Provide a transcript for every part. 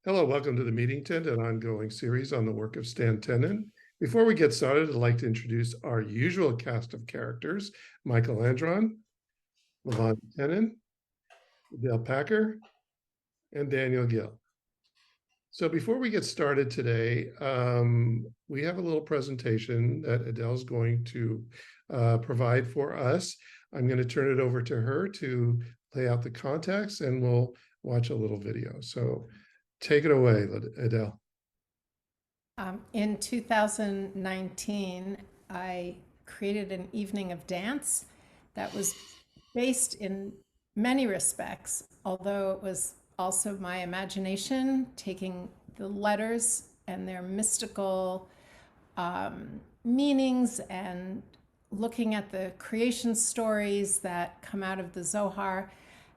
Hello, welcome to the Meeting Tent, an ongoing series on the work of Stan Tenen. Before we get started, I'd like to introduce our usual cast of characters: Michael Andron, Levon Tenen, Idelle Packer, and Daniel Gill. So before we get started today, we have a little presentation that Iddelle's going to provide for us. I'm going to turn it over to her to lay out the context, and we'll watch a little video. So take it away, Idelle. In 2019, I created an evening of dance that was based in many respects, although it was also my imagination taking the letters and their mystical meanings and looking at the creation stories that come out of the Zohar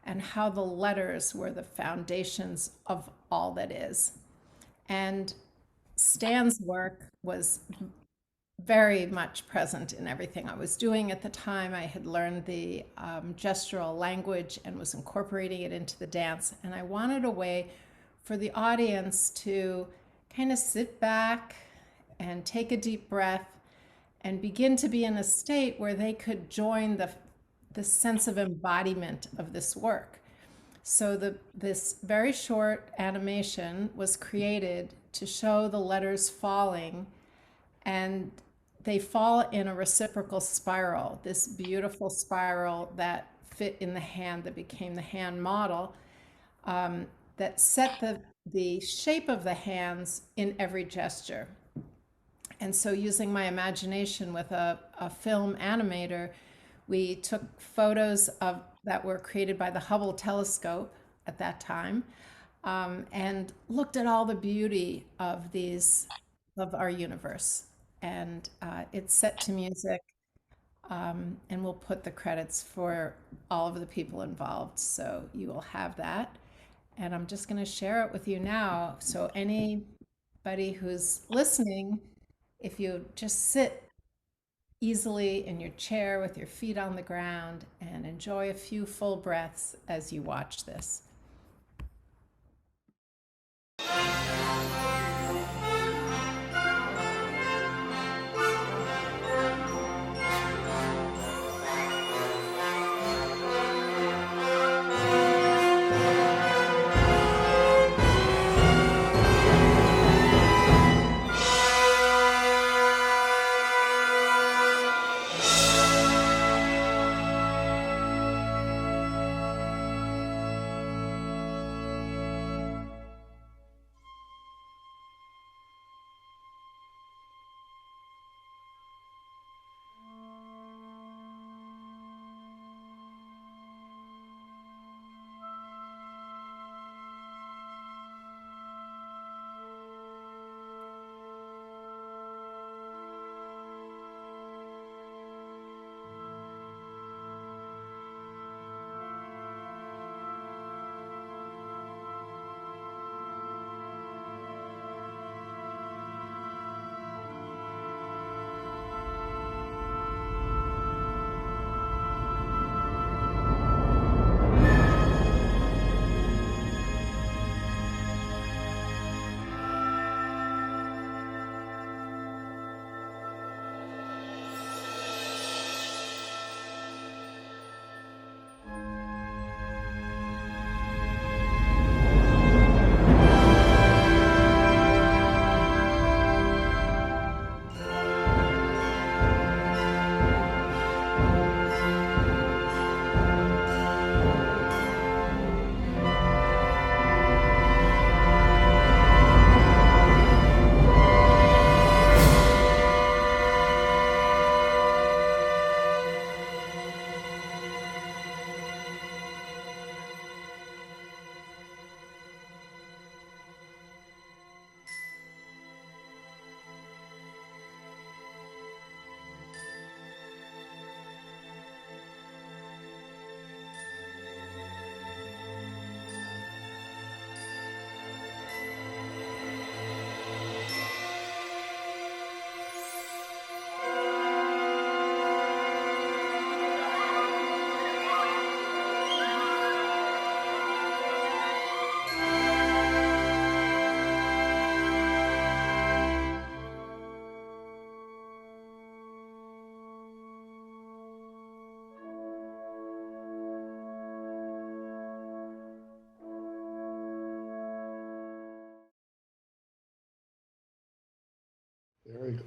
and how the letters were the foundations of all that is. And Stan's work was very much present in everything I was doing at the time. I had learned the gestural language and was incorporating it into the dance. And I wanted a way for the audience to kind of sit back and take a deep breath and begin to be in a state where they could join the sense of embodiment of this work. So this very short animation was created to show the letters falling, and they fall in a reciprocal spiral, this beautiful spiral that fit in the hand, that became the hand model, that set the shape of the hands in every gesture. And so using my imagination with a film animator, we took photos that were created by the Hubble telescope at that time, and looked at all the beauty of our universe. And it's set to music, and we'll put the credits for all of the people involved, so you will have that. And I'm just going to share it with you now. So anybody who's listening, if you just sit easily in your chair with your feet on the ground and enjoy a few full breaths as you watch this.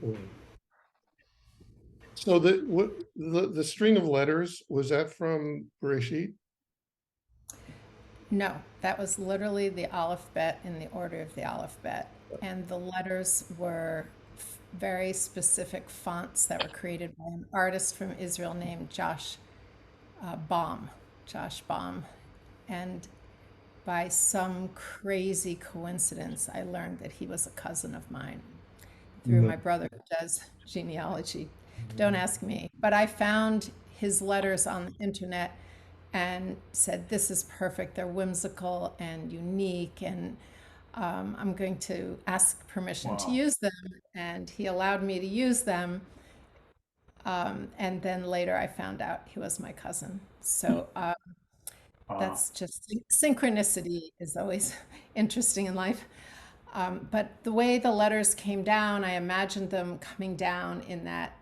Cool. So the string of letters, was that from Bereshit? No, that was literally the alphabet in the order of the alphabet. And the letters were very specific fonts that were created by an artist from Israel named Baum, Josh Baum. And by some crazy coincidence, I learned that he was a cousin of mine through No. my brother who does genealogy. Don't ask me. But I found his letters on the internet and said, this is perfect. They're whimsical and unique. And I'm going to ask permission to Wow. use them. And he allowed me to use them. And then later I found out he was my cousin. So Wow. that's just synchronicity is always interesting in life. But the way the letters came down, I imagined them coming down in that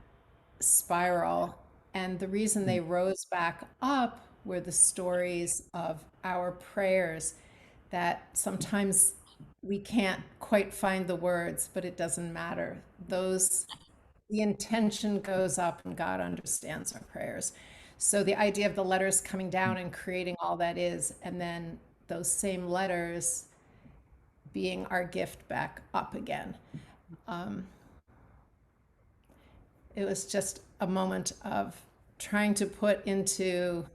spiral. And the reason they rose back up were the stories of our prayers that sometimes we can't quite find the words, but it doesn't matter. The intention goes up and God understands our prayers. So the idea of the letters coming down and creating all that is, and then those same letters being our gift back up again. Um, it was just a moment of trying to put into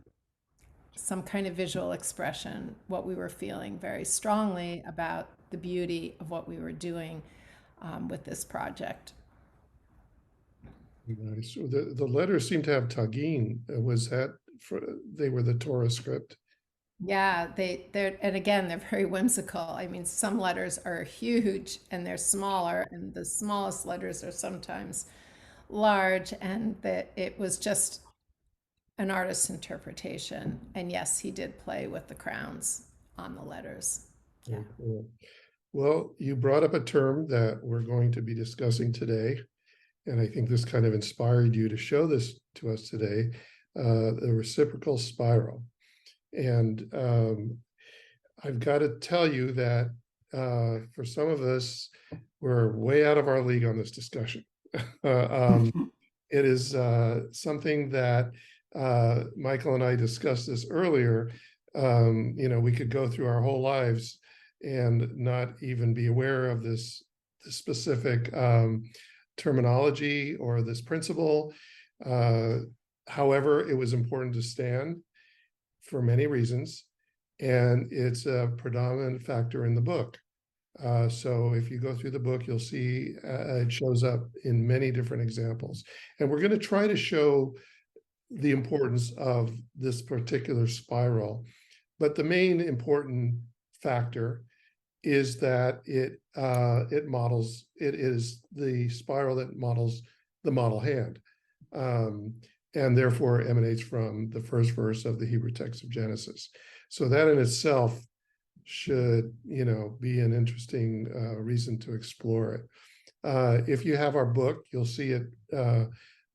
some kind of visual expression what we were feeling very strongly about the beauty of what we were doing with this project. Nice. So the letters seem to have tagine. Was that for, they were the Torah script? Yeah, they're and again they're very whimsical. I mean, some letters are huge and they're smaller, and the smallest letters are sometimes large, and that it was just an artist's interpretation. And yes, he did play with the crowns on the letters. Yeah. Very cool. Well, you brought up a term that we're going to be discussing today, and I think this kind of inspired you to show this to us today, the reciprocal spiral. And I've got to tell you that for some of us, we're way out of our league on this discussion. It is something that Michael and I discussed this earlier. We could go through our whole lives and not even be aware of this specific terminology or this principle. However, it was important to stand for many reasons, and it's a predominant factor in the book. So if you go through the book, you'll see it shows up in many different examples. And we're going to try to show the importance of this particular spiral. But the main important factor is that it is the spiral that models the model hand, and therefore emanates from the first verse of the Hebrew text of Genesis. So that in itself should, be an interesting reason to explore it. If you have our book, you'll see it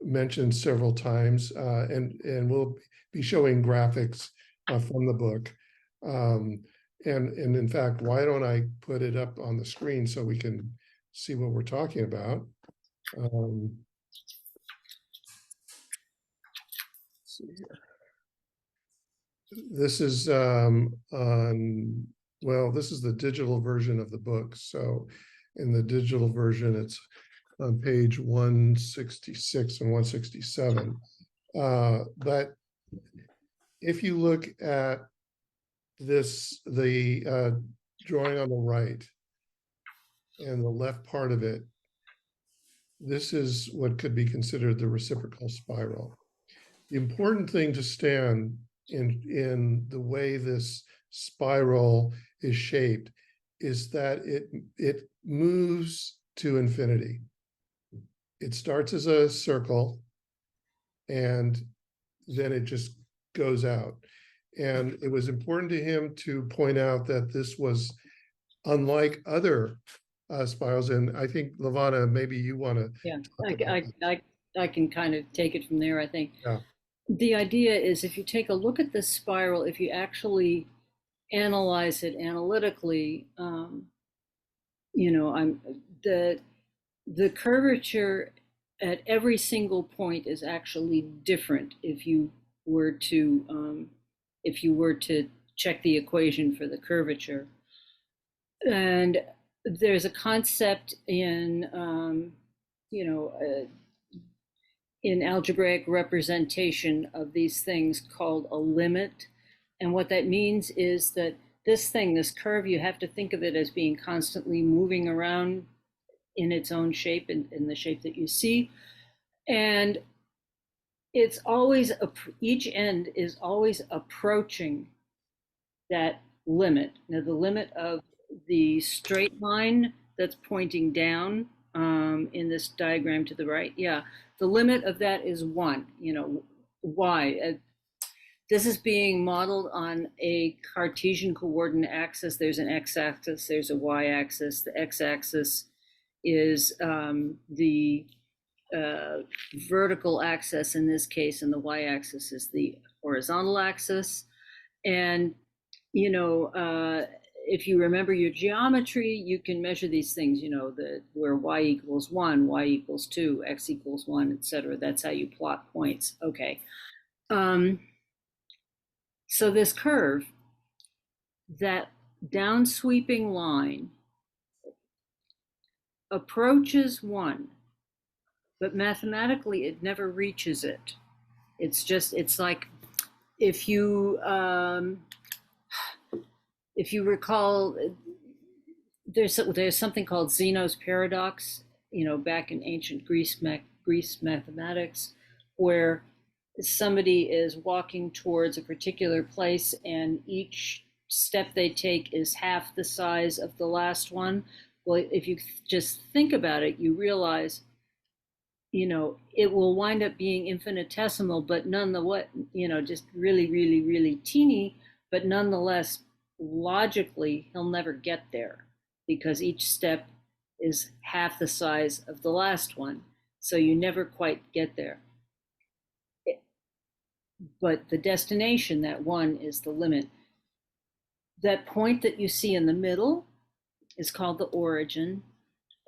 mentioned several times, and we'll be showing graphics from the book. And in fact, why don't I put it up on the screen so we can see what we're talking about? Let's see here. This is this is the digital version of the book. So in the digital version, it's on page 166 and 167. But if you look at the drawing on the right and the left part of it, this is what could be considered the reciprocal spiral. The important thing to stand in the way this spiral is shaped is that it moves to infinity. It starts as a circle and then it just goes out. And it was important to him to point out that this was unlike other spirals. And I think, Lavana, maybe you want to Yeah, talk about I can kind of take it from there, I think. Yeah. The idea is if you take a look at this spiral, if you actually analyze it analytically, I'm the curvature at every single point is actually different if you were to check the equation for the curvature. And there's a concept in you know in algebraic representation of these things called a limit. And what that means is that this curve, you have to think of it as being constantly moving around in its own shape, in the shape that you see. And it's always, each end is always approaching that limit. Now, the limit of the straight line that's pointing down in this diagram to the right, yeah, the limit of that is 1, y. This is being modeled on a Cartesian coordinate axis. There's an x-axis, there's a y-axis. The x-axis is the vertical axis in this case, and the y-axis is the horizontal axis. And if you remember your geometry, you can measure these things, where y equals 1, y equals 2, x equals 1, etc. That's how you plot points. Okay. So this curve, that down sweeping line, approaches 1, but mathematically it never reaches it. It's like, if you recall, there's something called Zeno's paradox, back in ancient Greece mathematics, where somebody is walking towards a particular place and each step they take is half the size of the last one. Well, if you just think about it, you realize, it will wind up being infinitesimal, but nonetheless, just really, really, really teeny, but nonetheless, logically, he'll never get there because each step is half the size of the last one. So you never quite get there. But the destination, that 1, is the limit. That point that you see in the middle is called the origin.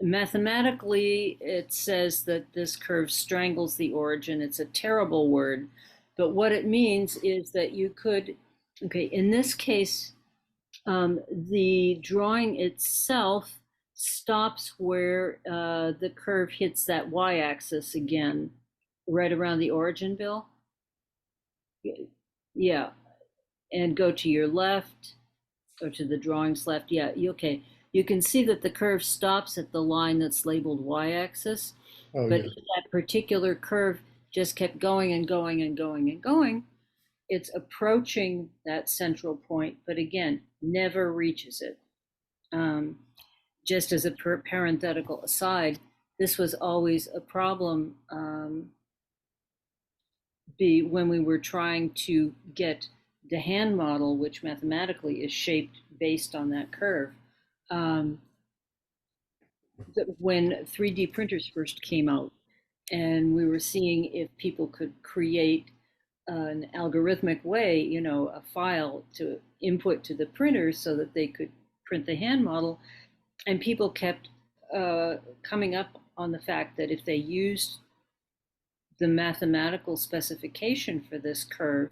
Mathematically, it says that this curve strangles the origin. It's a terrible word, but what it means is that you could, in this case, the drawing itself stops where the curve hits that y-axis again, right around the origin, Bill. Yeah, and go to your left, go to the drawing's left. Yeah, okay. You can see that the curve stops at the line that's labeled y-axis, but if that particular curve just kept going and going and going and going, it's approaching that central point, but again, never reaches it. Just as a parenthetical aside, this was always a problem when we were trying to get the hand model, which mathematically is shaped based on that curve. When 3D printers first came out, and we were seeing if people could create an algorithmic way, a file to input to the printer so that they could print the hand model, and people kept coming up on the fact that if they used the mathematical specification for this curve,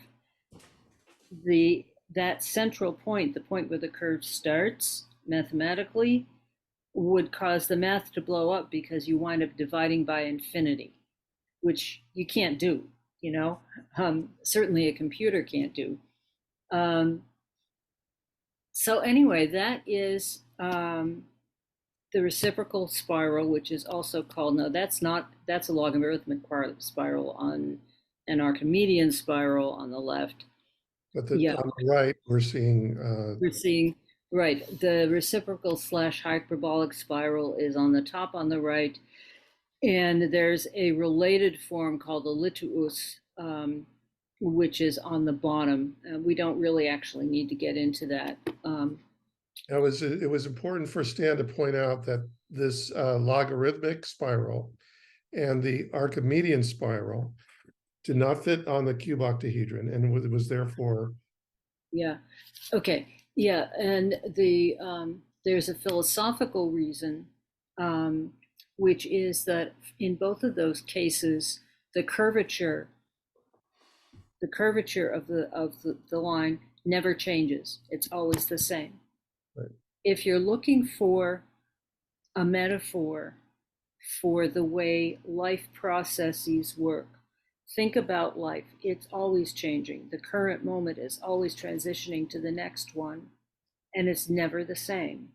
that central point, the point where the curve starts mathematically, would cause the math to blow up because you wind up dividing by infinity, which you can't do, certainly a computer can't do. So anyway, that is the reciprocal spiral, which is also called, no, that's a logarithmic spiral on an Archimedean spiral on the left. But on the right, we're seeing right, the reciprocal / hyperbolic spiral is on the top on the right, and there's a related form called the lituus, which is on the bottom. We don't really actually need to get into that. It was important for Stan to point out that this logarithmic spiral and the Archimedean spiral did not fit on the cube octahedron, and it was therefore. Yeah. Okay. Yeah, and there's a philosophical reason which is that in both of those cases, the curvature of the line never changes. It's always the same. Right. If you're looking for a metaphor for the way life processes work, think about life. It's always changing. The current moment is always transitioning to the next one, and it's never the same.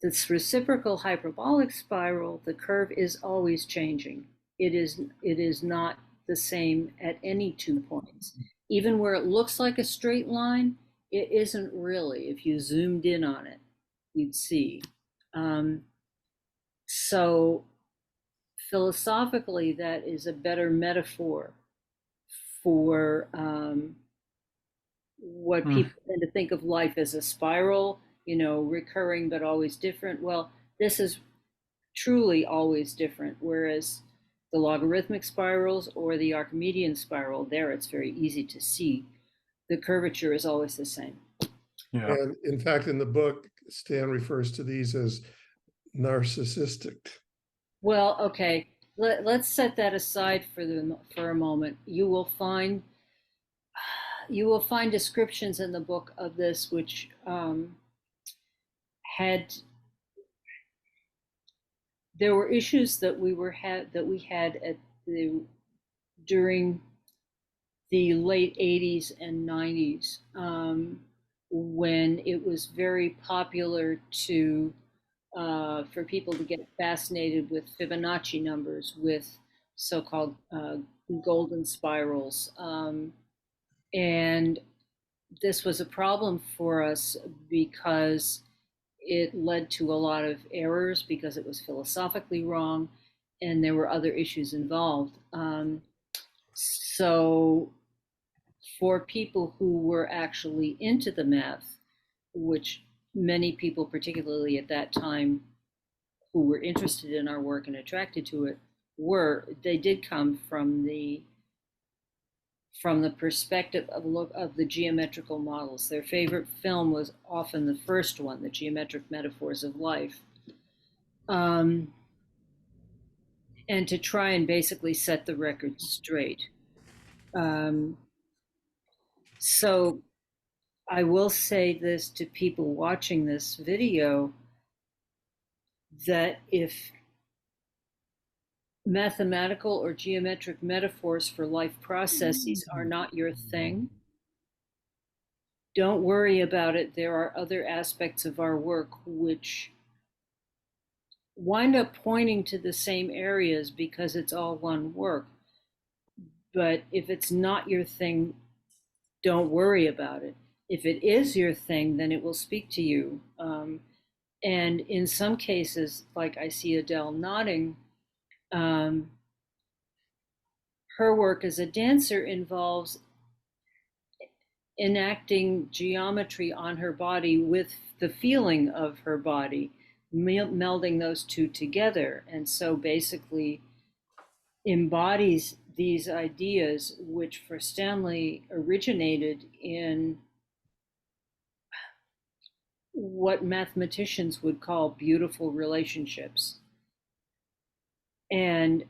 This reciprocal hyperbolic spiral, the curve is always changing. It is not the same at any 2 points. Even where it looks like a straight line, it isn't really. If you zoomed in on it, you'd see. So philosophically, that is a better metaphor for what people tend to think of life as a spiral, recurring but always different. Well, this is truly always different, whereas the logarithmic spirals or the Archimedean spiral, there it's very easy to see. The curvature is always the same. Yeah. And in fact, in the book, Stan refers to these as narcissistic. Well, okay, let's set that aside for a moment. You will find descriptions in the book of this which there were issues that we had during the late 80s and 90s, when it was very popular for people to get fascinated with Fibonacci numbers, with so-called golden spirals. And this was a problem for us because it led to a lot of errors, because it was philosophically wrong and there were other issues involved. So for people who were actually into the math, which many people, particularly at that time, who were interested in our work and attracted to it, they did come from the perspective of the geometrical models. Their favorite film was often the first one, The Geometric Metaphors of Life. And to try and basically set the record straight. So I will say this to people watching this video, that if mathematical or geometric metaphors for life processes are not your thing, don't worry about it. There are other aspects of our work which wind up pointing to the same areas because it's all one work. But if it's not your thing, don't worry about it. If it is your thing, then it will speak to you. And in some cases, like I see Idelle nodding, her work as a dancer involves enacting geometry on her body with the feeling of her body, melding those two together. And so basically embodies these ideas, which for Stanley originated in what mathematicians would call beautiful relationships, and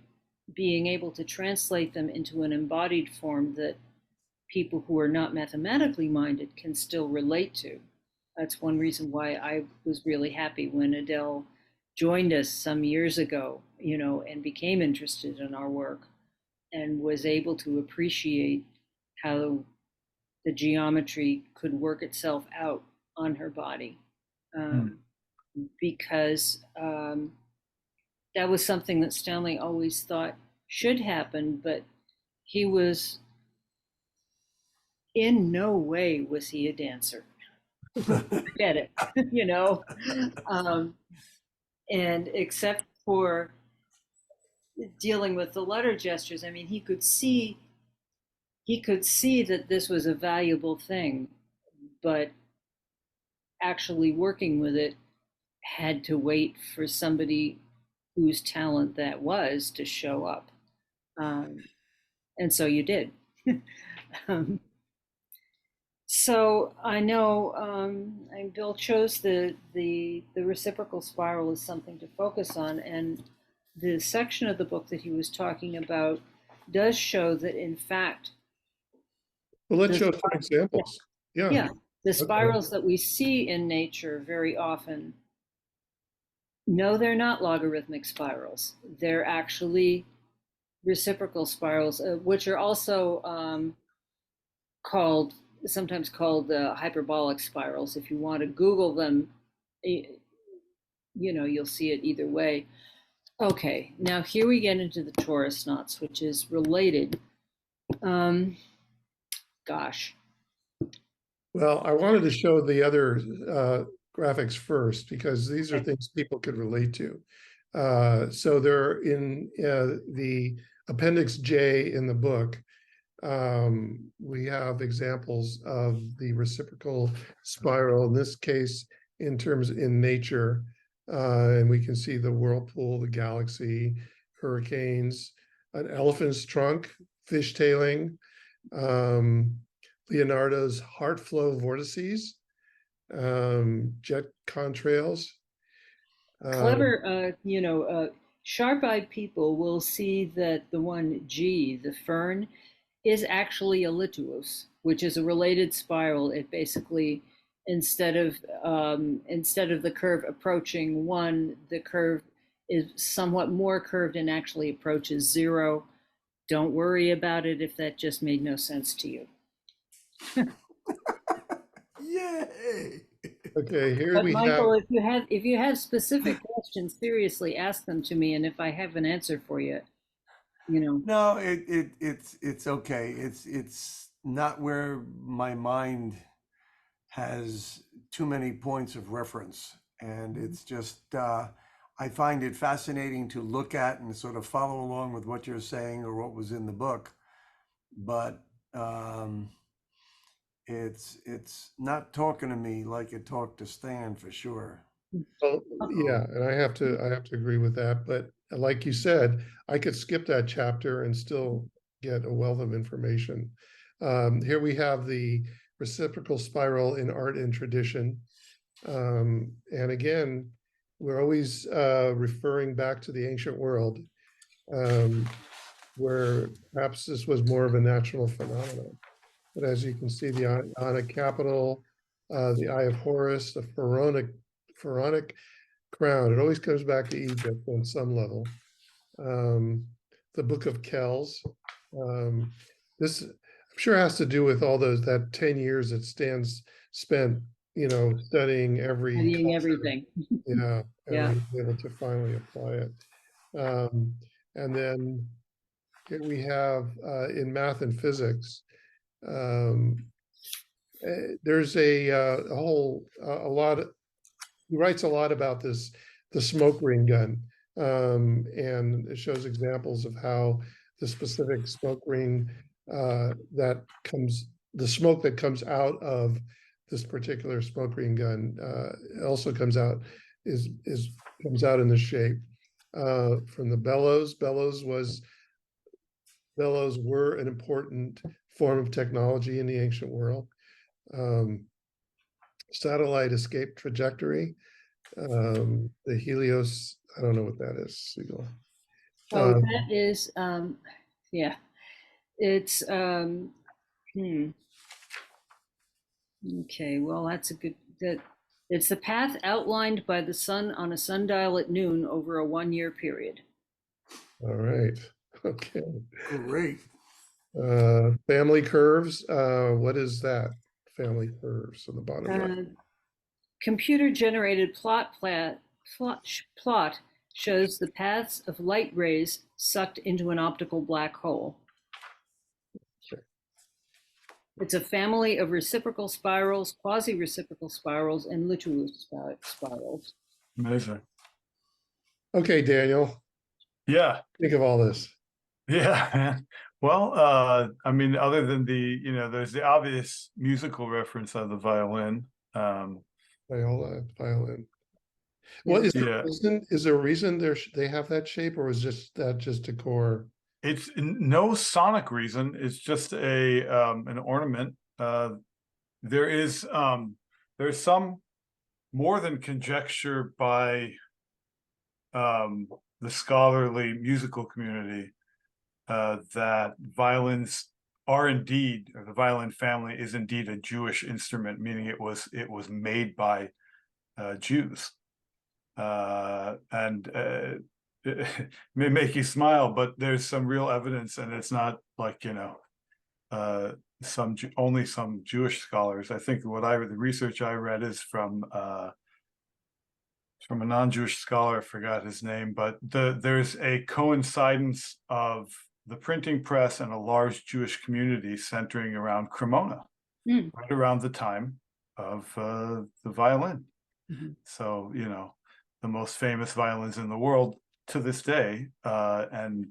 being able to translate them into an embodied form that people who are not mathematically minded can still relate to. That's one reason why I was really happy when Idelle joined us some years ago, and became interested in our work and was able to appreciate how the geometry could work itself out on her body. Because that was something that Stanley always thought should happen, but he was in no way was he a dancer. Forget it, and except for dealing with the letter gestures, I mean, he could see that this was a valuable thing, but actually working with it had to wait for somebody whose talent that was to show up. And so you did. So I know, and Bill chose the reciprocal spiral as something to focus on, and the section of the book that he was talking about does show that in fact Well, let's the show some examples. Yeah. yeah, the Okay. spirals that we see in nature very often, no, they're not logarithmic spirals. They're actually reciprocal spirals, which are also called sometimes called hyperbolic spirals. If you want to Google them, you'll see it either way. Okay, now here we get into the torus knots, which is related. Gosh. Well, I wanted to show the other graphics first because these are things people could relate to. So they're in the Appendix J in the book. We have examples of the reciprocal spiral, in this case, in nature. And we can see the whirlpool, the galaxy, hurricanes, an elephant's trunk, fishtailing, Leonardo's heart flow vortices, jet contrails. Clever, sharp-eyed people will see that the one G, the fern, is actually a lituus, which is a related spiral. It basically, instead of the curve approaching one, the curve is somewhat more curved and actually approaches zero. Don't worry about it if that just made no sense to you. Yay! Okay, here But we Michael, have. if you have specific questions, seriously ask them to me, and if I have an answer for you, No, it's okay. It's not where my mind has too many points of reference, and it's just I find it fascinating to look at and sort of follow along with what you're saying or what was in the book, but it's not talking to me like it talked to Stan for sure. Well, yeah, and I have to agree with that. But like you said, I could skip that chapter and still get a wealth of information. Here we have the reciprocal spiral in art and tradition. And again, we're always referring back to the ancient world, where perhaps this was more of a natural phenomenon. But as you can see, the Ionic capital, the Eye of Horus, the pharaonic crown. It always comes back to Egypt on some level. The Book of Kells. This I'm sure has to do with all that 10 years that Stan's spent, studying every studying culture. everything. Yeah, Yeah. and we were able to finally apply it. And then here we have in math and physics. There's a lot. He writes a lot about the smoke ring gun, and it shows examples of how the specific smoke ring the smoke that comes out of this particular smoke ring gun also comes out comes out in this shape from the bellows. Bellows were an important form of technology in the ancient world. Satellite escape trajectory, the Helios, I don't know what that is, Siegel. Oh, that is, yeah, it's, okay, well, it's the path outlined by the sun on a sundial at noon over a 1-year period. All right, okay. Great. Family curves, what is that? Family curves on the bottom right. Computer-generated plot shows the paths of light rays sucked into an optical black hole. Okay. It's a family of reciprocal spirals, quasi-reciprocal spirals, and lituus spirals. Amazing. Okay, Daniel, Yeah. think of all this. Yeah. Well, I mean, other than there's the obvious musical reference of the violin. Violin. Yeah. Well, is there Yeah. a reason? Is there a reason they have that shape, or is that just decor? It's no sonic reason. It's just an ornament there is there's some more than conjecture by the scholarly musical community that violins are indeed, or the violin family is indeed a Jewish instrument, meaning it was made by Jews. And it may make you smile, but there's some real evidence, and it's not like, only some Jewish scholars. I think the research I read is from a non-Jewish scholar, I forgot his name, but there's a coincidence of the printing press and a large Jewish community centering around Cremona, right around the time of the violin. So, the most famous violins in the world to this day, and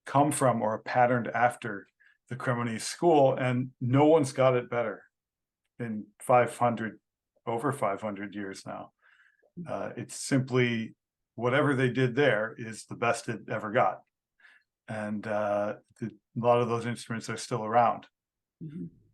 come from or are patterned after the Cremonese school, and no one's got it better in over 500 years now. It's simply whatever they did there is the best it ever got. And a lot of those instruments are still around.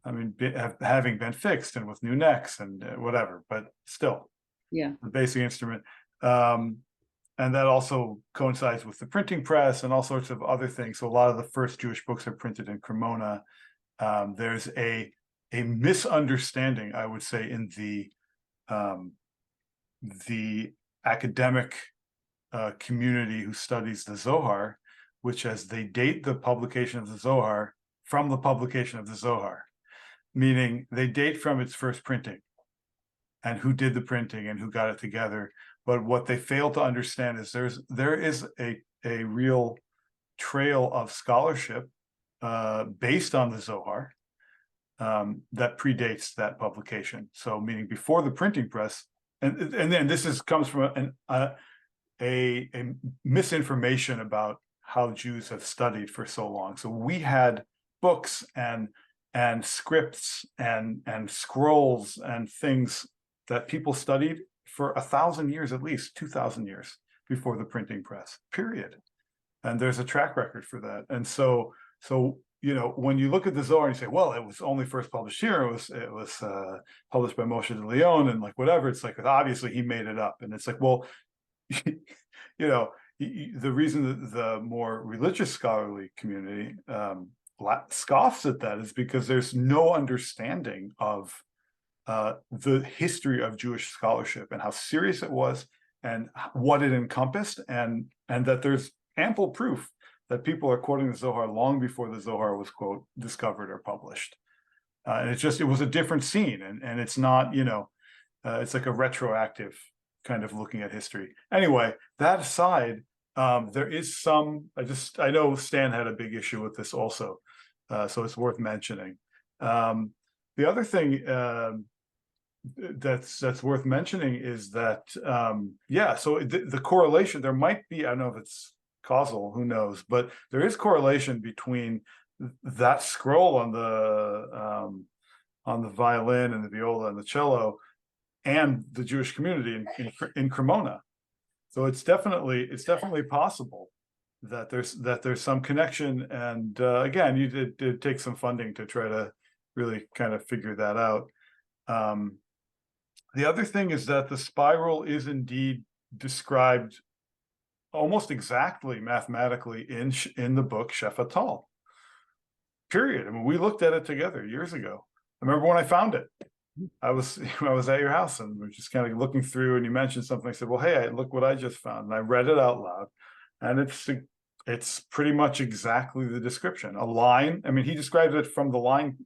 I mean, having been fixed and with new necks and whatever, but still, Yeah. the basic instrument. And that also coincides with the printing press and all sorts of other things. So a lot of the first Jewish books are printed in Cremona. There's a misunderstanding, I would say, in the academic community who studies the Zohar, which as they date the publication of the Zohar from the publication of the Zohar, meaning they date from its first printing and who did the printing and who got it together. But what they fail to understand is there is a real trail of scholarship based on the Zohar that predates that publication. So meaning before the printing press, and then this comes from a misinformation about how Jews have studied for so long. So we had books and scripts and scrolls and things that people studied for 1,000 years, at least 2,000 years before the printing press, period. And there's a track record for that. And so when you look at the Zohar and you say, well, it was only first published here, it was published by Moshe de Leon and like whatever, it's like, obviously he made it up. And it's like, well, the reason that the more religious scholarly community scoffs at that is because there's no understanding of the history of Jewish scholarship and how serious it was and what it encompassed, and that there's ample proof that people are quoting the Zohar long before the Zohar was, quote, discovered or published. And it was a different scene, and it's not, it's like a retroactive kind of looking at history. Anyway, that aside, there is I know Stan had a big issue with this also, so it's worth mentioning. The other thing that's worth mentioning is that, so the correlation, there might be, I don't know if it's causal, who knows, but there is correlation between that scroll on the violin and the viola and the cello and the Jewish community in Cremona. So it's definitely possible that there's some connection. And again, you did take some funding to try to really kind of figure that out. The other thing is that the spiral is indeed described almost exactly mathematically in the book Shefatal. Period. I mean, we looked at it together years ago. I remember when I found it. I was at your house and we are just kind of looking through, and you mentioned something. I said, well, hey, look what I just found. And I read it out loud, and it's pretty much exactly the description. A line. I mean, he described it from the line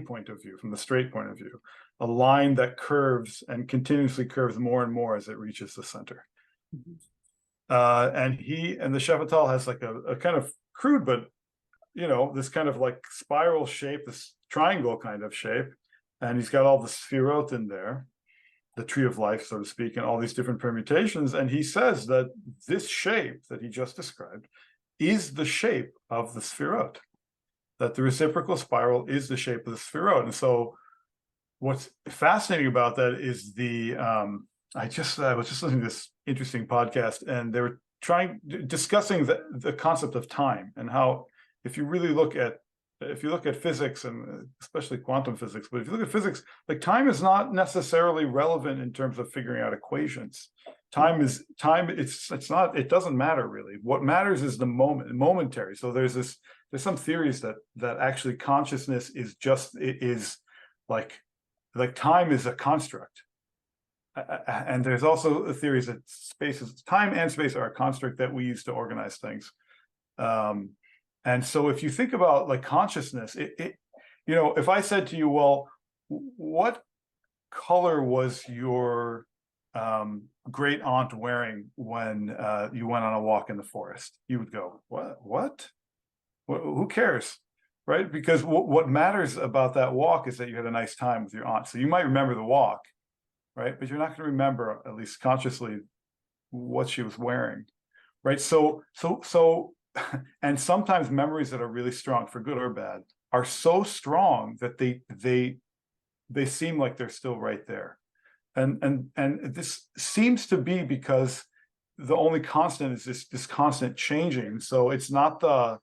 point of view, from the straight point of view, a line that curves and continuously curves more and more as it reaches the center. And the Shefatal has like a kind of crude, but this kind of like spiral shape, this triangle kind of shape. And he's got all the sphirot in there, the tree of life, so to speak, and all these different permutations. And he says that this shape that he just described is the shape of the sphirot, that the reciprocal spiral is the shape of the sphirot. And so what's fascinating about that is I was just listening to this interesting podcast, and they were discussing the concept of time, and how if you really look at if you look at physics and especially quantum physics, but if you look at physics, like time is not necessarily relevant in terms of figuring out equations. Time is time. It's not. It doesn't matter really. What matters is the momentary. So there's some theories that actually consciousness is just like time is a construct. And there's also theories that time and space are a construct that we use to organize things. And so if you think about like consciousness, if I said to you, well, what color was your great aunt wearing when you went on a walk in the forest? You would go, what? Who cares? Right? Because what matters about that walk is that you had a nice time with your aunt. So you might remember the walk, right? But you're not going to remember, at least consciously, what she was wearing, right? So and sometimes memories that are really strong, for good or bad, are so strong that they seem like they're still right there. And this seems to be because the only constant is this constant changing. So it's not the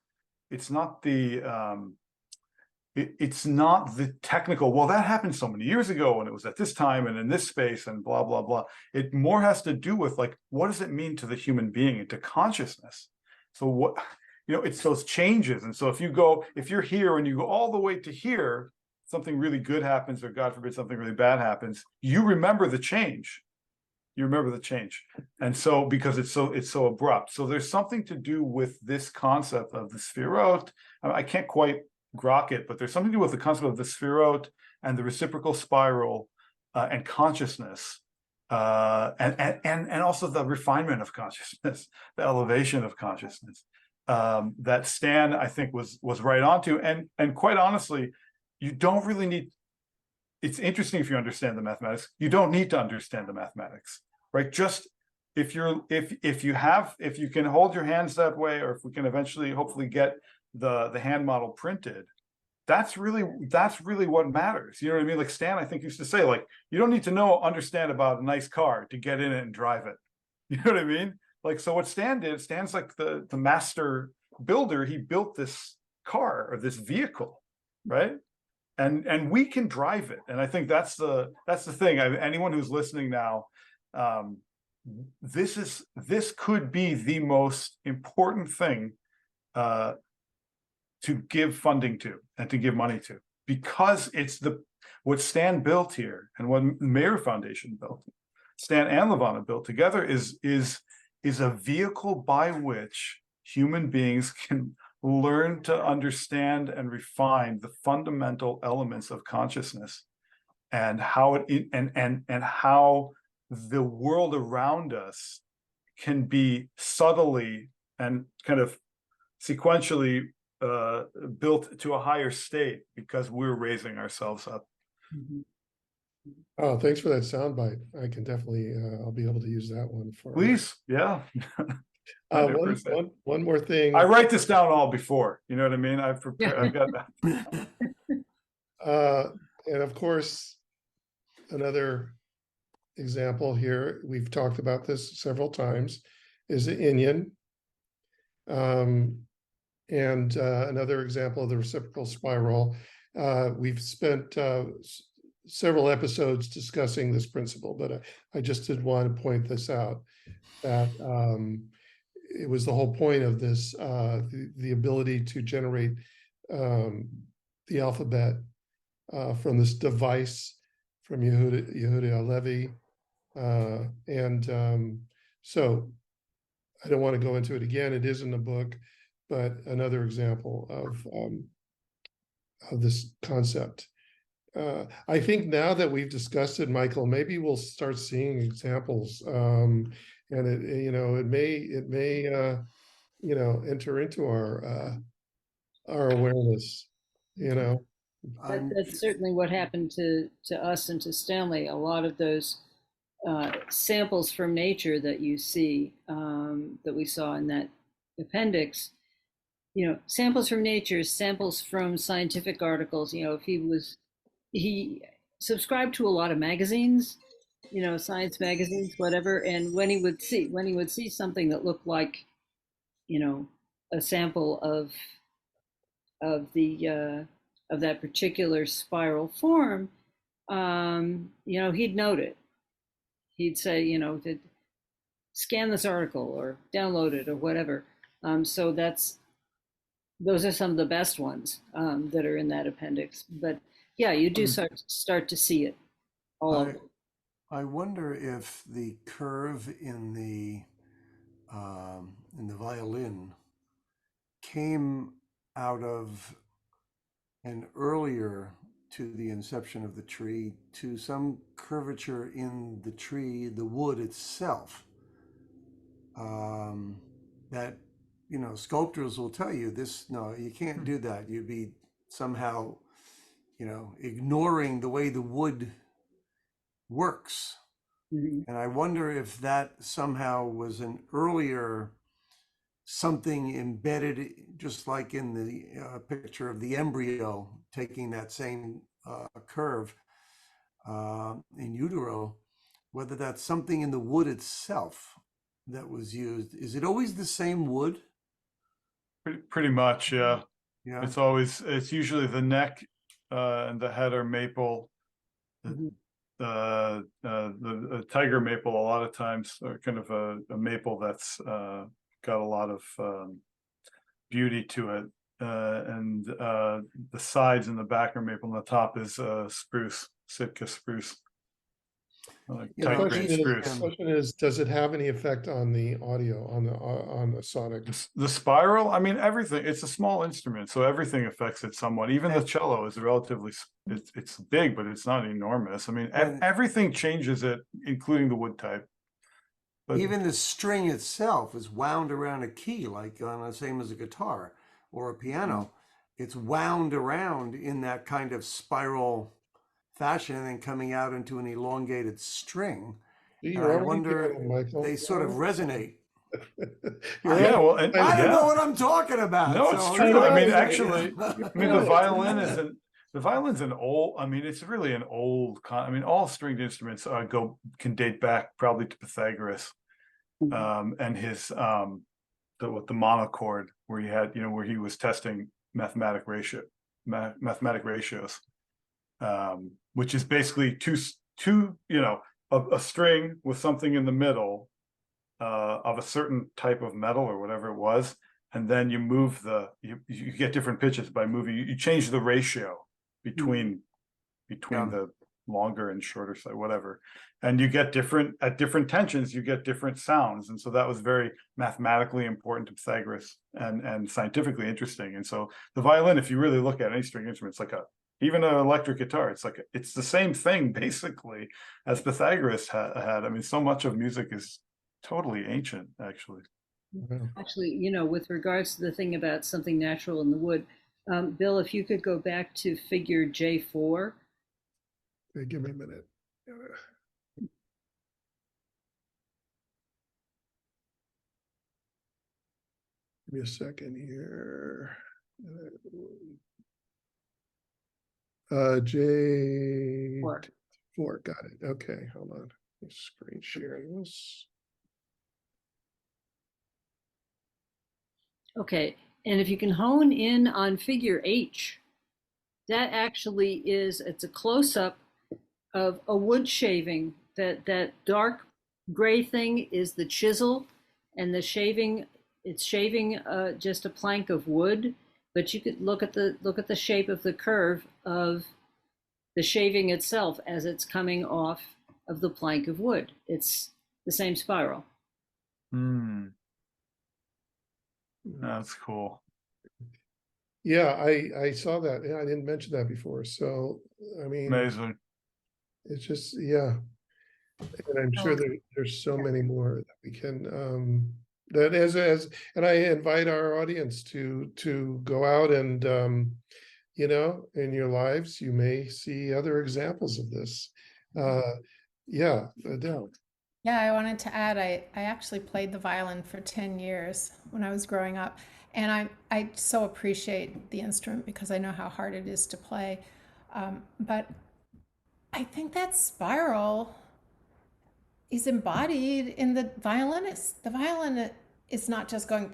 technical, well, that happened so many years ago and it was at this time and in this space and blah, blah, blah. It more has to do with like, what does it mean to the human being and to consciousness? So it's those changes. And so if you're here and you go all the way to here, something really good happens, or God forbid, something really bad happens, you remember the change. And so, because it's so abrupt. So there's something to do with this concept of the Sphirot. I can't quite grok it, but there's something to do with the concept of the Sphirot and the reciprocal spiral and consciousness. And also the refinement of consciousness, the elevation of consciousness, that Stan, I think, was right onto. And quite honestly, you don't really need. It's interesting if you understand the mathematics. You don't need to understand the mathematics, right? Just if you can hold your hands that way, or if we can eventually, hopefully, get the hand model printed. That's really what matters. You know what I mean? Like Stan, I think, used to say, like, you don't need to understand about a nice car to get in it and drive it. You know what I mean? Like, so what Stan did, Stan's like the master builder. He built this car or this vehicle, right? And we can drive it. And I think that's the thing. Anyone who's listening now, this could be the most important thing to give funding to and to give money to, because it's what Stan built here and what Meru Foundation built, Stan and Levana built together is a vehicle by which human beings can learn to understand and refine the fundamental elements of consciousness and how and how the world around us can be subtly and kind of sequentially built to a higher state because we're raising ourselves up. Mhm. Oh, thanks for that soundbite. I can definitely, I'll be able to use that one for. Please, yeah. One more thing. I write this down all before, you know what I mean? I've prepared. I've got that. And of course, another example here, we've talked about this several times, is the Inyan. And another example of the reciprocal spiral. We've spent several episodes discussing this principle, but I just did want to point this out, that it was the whole point of this, the ability to generate the alphabet from this device from Yehuda Halevi. So I don't want to go into it again. It is in the book, but another example of this concept. I think now that we've discussed it, Michael, maybe we'll start seeing examples, and it may enter into our awareness. That's certainly what happened to us and to Stanley. A lot of those samples from nature that you see, that we saw in that appendix, samples from nature, samples from scientific articles. If he subscribed to a lot of magazines, science magazines, whatever. And when he would see something that looked like, a sample of of that particular spiral form, he'd note it. He'd say, scan this article or download it or whatever. So those are some of the best ones that are in that appendix. But yeah, you do start to see it all. I wonder if the curve in the violin came out of an earlier to the inception of the tree to some curvature in the tree, the wood itself. That sculptors will tell you this. No, you can't do that. You'd be somehow, ignoring the way the wood works. Mm-hmm. And I wonder if that somehow was an earlier something embedded, just like in the picture of the embryo taking that same curve in utero, whether that's something in the wood itself that was used. Is it always the same wood? Pretty much, yeah. Yeah. It's usually the neck and the head are maple. Mm-hmm. The tiger maple a lot of times are kind of a maple that's got a lot of beauty to it, and the sides and the back are maple, and the top is spruce, Sitka spruce, tight grain spruce. The question is, does it have any effect on the audio, on the sonic? The spiral, I mean, everything. It's a small instrument, so everything affects it somewhat. Even the cello is relatively, it's big, but it's not enormous. I mean, everything changes it, including the wood type. But even the string itself is wound around a key, like on the same as a guitar or a piano. It's wound around in that kind of spiral fashion and then coming out into an elongated string. And I wonder, they sort of resonate. Yeah, well, I don't know what I'm talking about. No, it's true. I mean, actually, the violin's an old. I mean, it's really an old. I mean, all stringed instruments can date back probably to Pythagoras, and his the monochord, where he had where he was testing mathematic ratios, which is basically two a string with something in the middle of a certain type of metal or whatever it was, and then you move you get different pitches by moving. You change the ratio between the longer and shorter side, whatever, and you get at different tensions. You get different sounds, and so that was very mathematically important to Pythagoras and scientifically interesting. And so the violin, if you really look at any string instrument, it's like even an electric guitar. It's the same thing basically as Pythagoras had. I mean, so much of music is totally ancient, actually. Actually, with regards to the thing about something natural in the wood, Bill, if you could go back to figure J4. Okay, give me a minute. Give me a second here. J4, got it. Okay, hold on. Screen sharing this. Okay, and if you can hone in on figure H, that actually it's a close-up of a wood shaving. That dark gray thing is the chisel, and the shaving, it's shaving just a plank of wood. But you could look at the shape of the curve of the shaving itself as it's coming off of the plank of wood. It's the same spiral. That's cool. Yeah, I saw that. Yeah, I didn't mention that before. So, I mean, Amazing. It's just, yeah. And I'm sure there's so many more that we can, that and I invite our audience to go out and, in your lives, you may see other examples of this. Yeah, Idelle. Yeah, I wanted to add, I actually played the violin for 10 years when I was growing up. And I so appreciate the instrument because I know how hard it is to play. But I think that spiral is embodied in the violinist. The violinist is not just going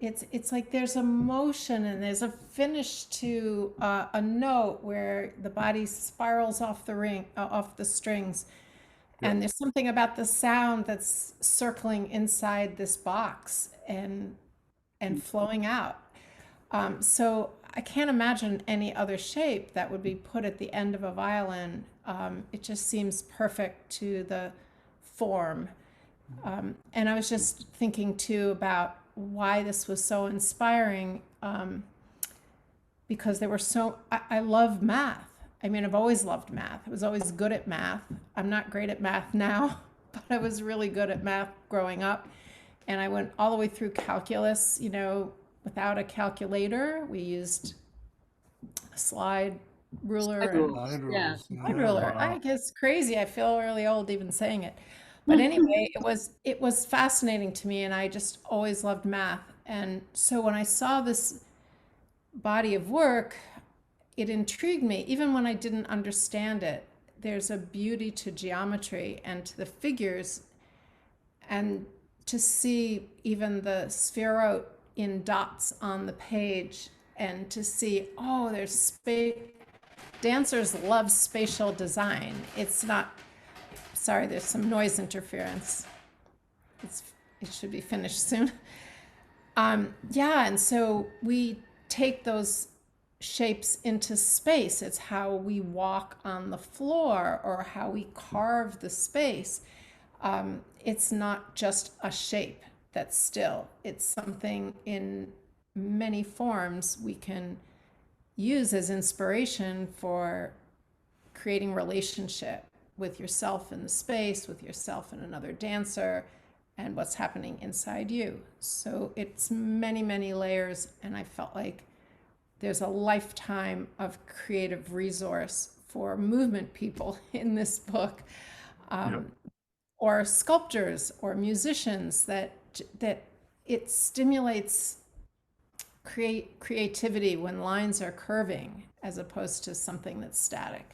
It's like there's a motion and there's a finish to a note where the body spirals off the strings, and there's something about the sound that's circling inside this box and flowing out. So I can't imagine any other shape that would be put at the end of a violin. It just seems perfect to the form. And I was just thinking too about why this was so inspiring, because there were I love math. I mean, I've always loved math. I was always good at math. I'm not great at math now, but I was really good at math growing up. And I went all the way through calculus, without a calculator. We used a slide ruler. Slide Yeah. rules. Slide ruler. I guess crazy. I feel really old even saying it. But anyway, it was fascinating to me, and I just always loved math. And so when I saw this body of work, it intrigued me, even when I didn't understand it. There's a beauty to geometry and to the figures, and to see even the spheroid in dots on the page, and to see, there's space. Dancers love spatial design. It's not, sorry, there's some noise interference. It should be finished soon. And so we take those shapes into space. It's how we walk on the floor or how we carve the space. It's not just a shape that's still. It's something in many forms we can use as inspiration for creating relationship with yourself in the space, with yourself and another dancer, and what's happening inside you. So it's many, many layers, and I felt like there's a lifetime of creative resource for movement people in this book, or sculptors or musicians, that it stimulates creativity when lines are curving as opposed to something that's static.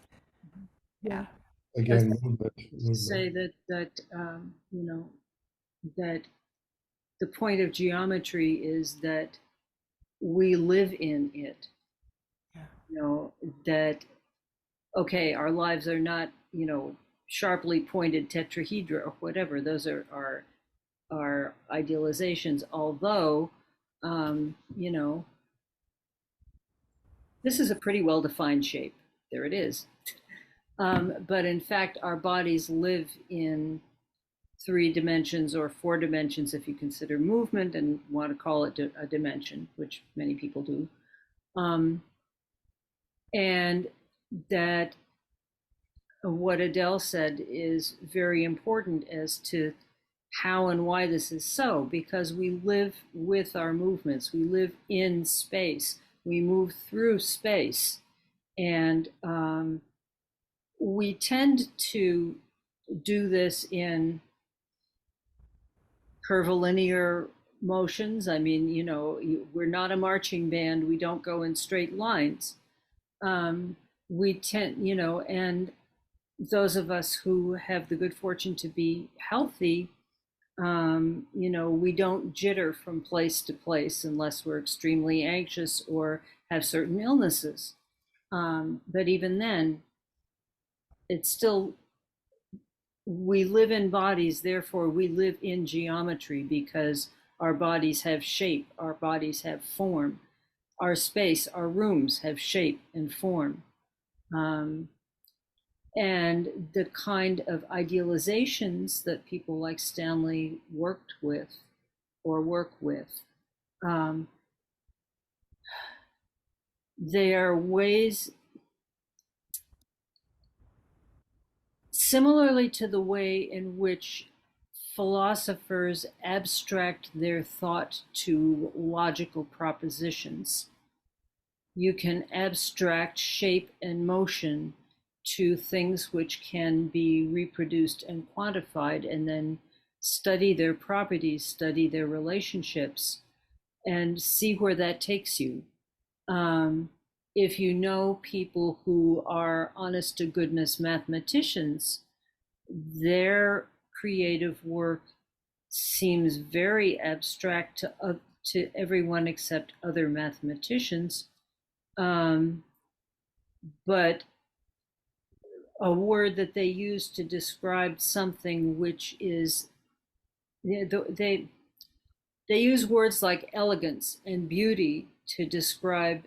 Yeah. Again, movement. Say that that the point of geometry is that we live in it. That okay, our lives are not sharply pointed tetrahedra or whatever. Those are our idealizations. Although this is a pretty well-defined shape. There it is. But in fact, our bodies live in 3 dimensions or 4 dimensions if you consider movement and want to call it a dimension, which many people do. And that what Idelle said is very important as to how and why this is so, because we live with our movements. We live in space. We move through space. And we tend to do this in curvilinear motions. I mean, we're not a marching band. We don't go in straight lines. We tend, and those of us who have the good fortune to be healthy, we don't jitter from place to place unless we're extremely anxious or have certain illnesses. But even then, it's still, we live in bodies, therefore we live in geometry, because our bodies have shape, our bodies have form, our space, our rooms have shape and form. And the kind of idealizations that people like Stanley worked with or work with, they are ways, similarly to the way in which philosophers abstract their thought to logical propositions. You can abstract shape and motion to things which can be reproduced and quantified, and then study their properties, study their relationships, and see where that takes you. If you know people who are honest to goodness mathematicians, their creative work seems very abstract to everyone except other mathematicians. But a word that they use to describe something which is, they use words like elegance and beauty to describe,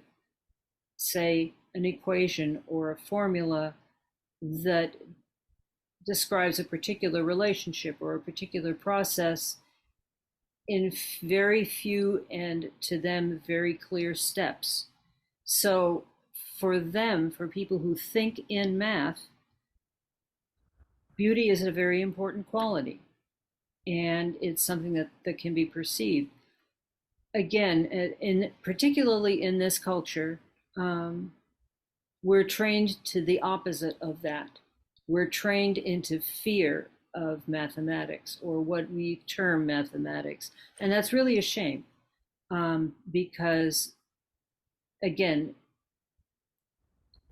say, an equation or a formula that describes a particular relationship or a particular process in very few and to them very clear steps. So for them, for people who think in math, beauty is a very important quality, and it's something that can be perceived. Again, particularly in this culture, we're trained to the opposite of that. We're trained into fear of mathematics, or what we term mathematics. And that's really a shame, because, again,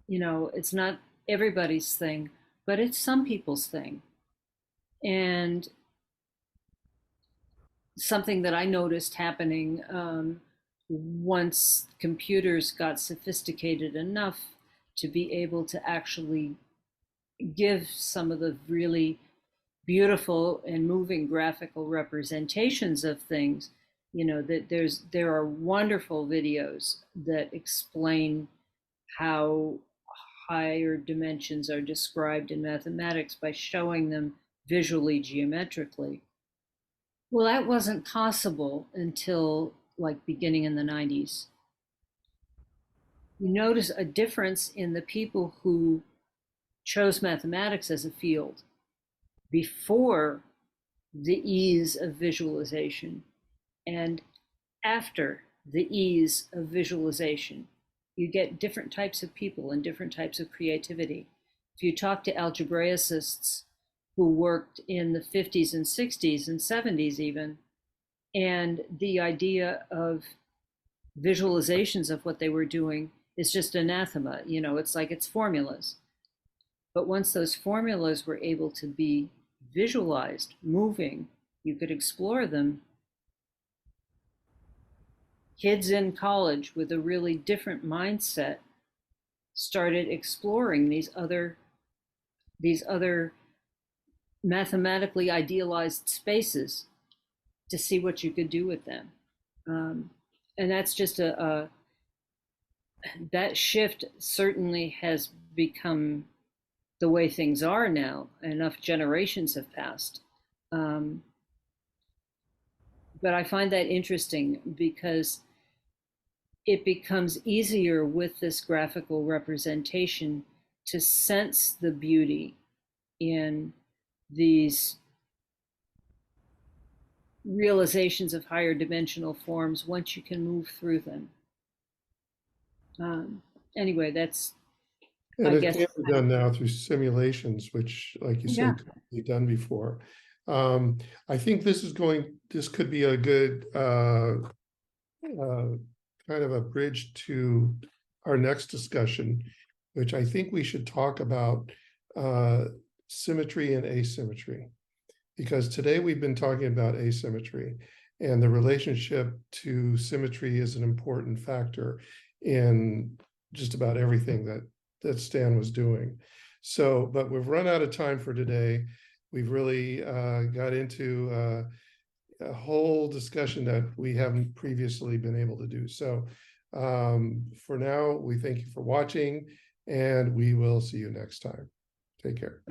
it's not everybody's thing, but it's some people's thing. And something that I noticed happening once computers got sophisticated enough to be able to actually give some of the really beautiful and moving graphical representations of things, that there are wonderful videos that explain how higher dimensions are described in mathematics by showing them visually, geometrically. Well, that wasn't possible until like beginning in the 90s. You notice a difference in the people who chose mathematics as a field before the ease of visualization and after the ease of visualization. You get different types of people and different types of creativity. If you talk to algebraicists who worked in the 50s and 60s and 70s even, and the idea of visualizations of what they were doing is just anathema. It's like it's formulas. But once those formulas were able to be visualized, moving, you could explore them. Kids in college with a really different mindset started exploring these other mathematically idealized spaces to see what you could do with them. And that's just that shift certainly has become the way things are now. Enough generations have passed. But I find that interesting because it becomes easier with this graphical representation to sense the beauty in these realizations of higher dimensional forms once you can move through them. Anyway, that's, and I it guess, can be done now through simulations, which, like you Yeah. said, couldn't be done before. I think this could be a good kind of a bridge to our next discussion, which I think we should talk about symmetry and asymmetry, because today we've been talking about asymmetry, and the relationship to symmetry is an important factor in just about everything that Stan was doing. So, but we've run out of time for today. We've really got into a whole discussion that we haven't previously been able to do. So for now, we thank you for watching, and we will see you next time. Take care.